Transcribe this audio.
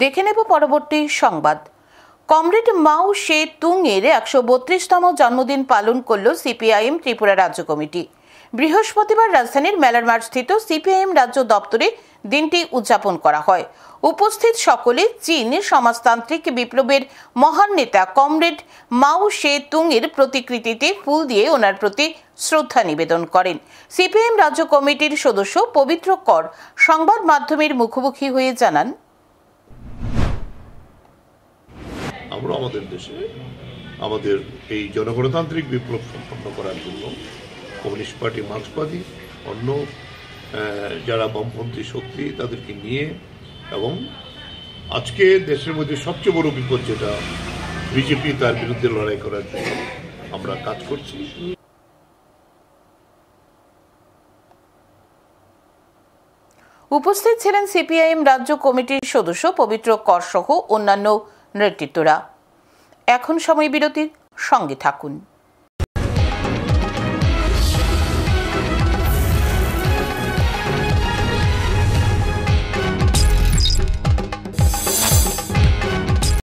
দেখে নেব পরবর্তী সংবাদ। কমরেড মাও সে তুংয়ের ১৩২তম জন্মদিন পালন করল সিপিআইএম ত্রিপুরা রাজ্য কমিটি। বৃহস্পতিবার রাজধানীর মেলার মাঠ স্থিত সিপিআইএম রাজ্য দপ্তরে দিনটি উদযাপন করা হয়। উপস্থিত সকলে চীন সমাজতান্ত্রিক বিপ্লবের মহান নেতা কমরেড মাও সে তুংয়ের প্রতিকৃতিতে ফুল দিয়ে ওনার প্রতি শ্রদ্ধা নিবেদন করেন। সিপিআইএম রাজ্য কমিটির সদস্য পবিত্র কর সংবাদ মাধ্যমের মুখোমুখি হয়ে জানান, আমরা আমাদের দেশে আমাদের এই জনগণতান্ত্রিক বিপ্লব সম্পন্ন করার জন্য কমিউনিস্ট পার্টি, মার্ক্সবাদী, অন্য যারা বামপন্থী শক্তি তাদেরকে নিয়ে এবং আজকে দেশের মধ্যে সবচেয়ে বড় বিপদ যেটা বিজেপি, তার বিরুদ্ধে লড়াই করার জন্য আমরা কাজ করছি। উপস্থিত ছিলেন সিপিআইএম রাজ্য কমিটির সদস্য পবিত্র কর সহ অন্যান্য নেতৃত্বরা। এখন সময় বিরতির, সঙ্গে থাকুন।